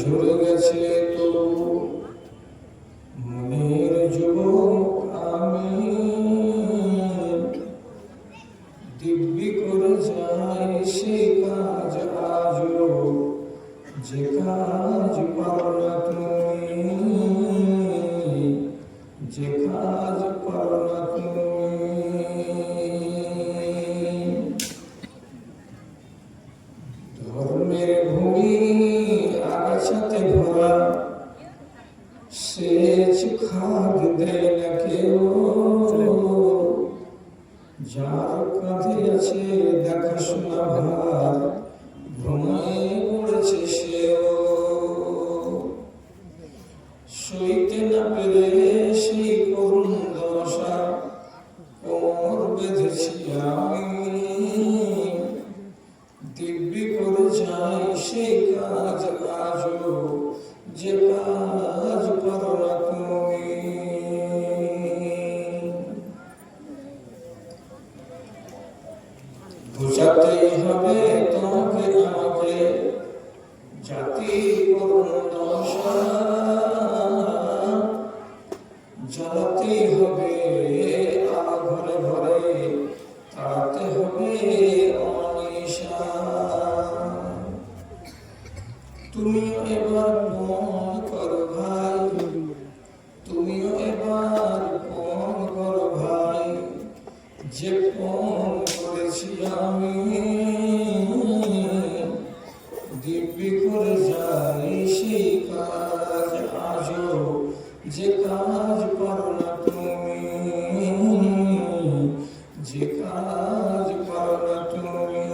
ঝরে গেছে তো মনের যুবক আমি দিব্যি করে যাই সে কাজ আজও যে কাজ পারো না তুমি, যে কাজ পারো না তুমি। ধর্মের ভূমি আগাছাতে ভরা, সেচ খাদ দেয় না কেউ, যার কাঁধে আছে দেখাশোনা ভার ঘুমিয়ে পড়েছে সেও। সইতে না পেরে সেই করুণ দশা কোমর বেঁধেছি আমি, দিব্যি করে যাই সেই কাজ আজও যে কাজ পারো না তুমি। বোঝাতেই হবে তোমাকে আমাকে জাতি করুণ দশা, জ্বালাতেই হবে আমার ঘরে ঘরে, তাড়াতে হবে অনিশা। তুমিও এবার মন করো ভাই, তুমিও এবার ফোন করো ভাই, যে ফোন করেছি আমি দিব্যি করে যাই সেই কাজ আজও যে কাজ পারো না তুমি, যে কাজ পারো না তুমি।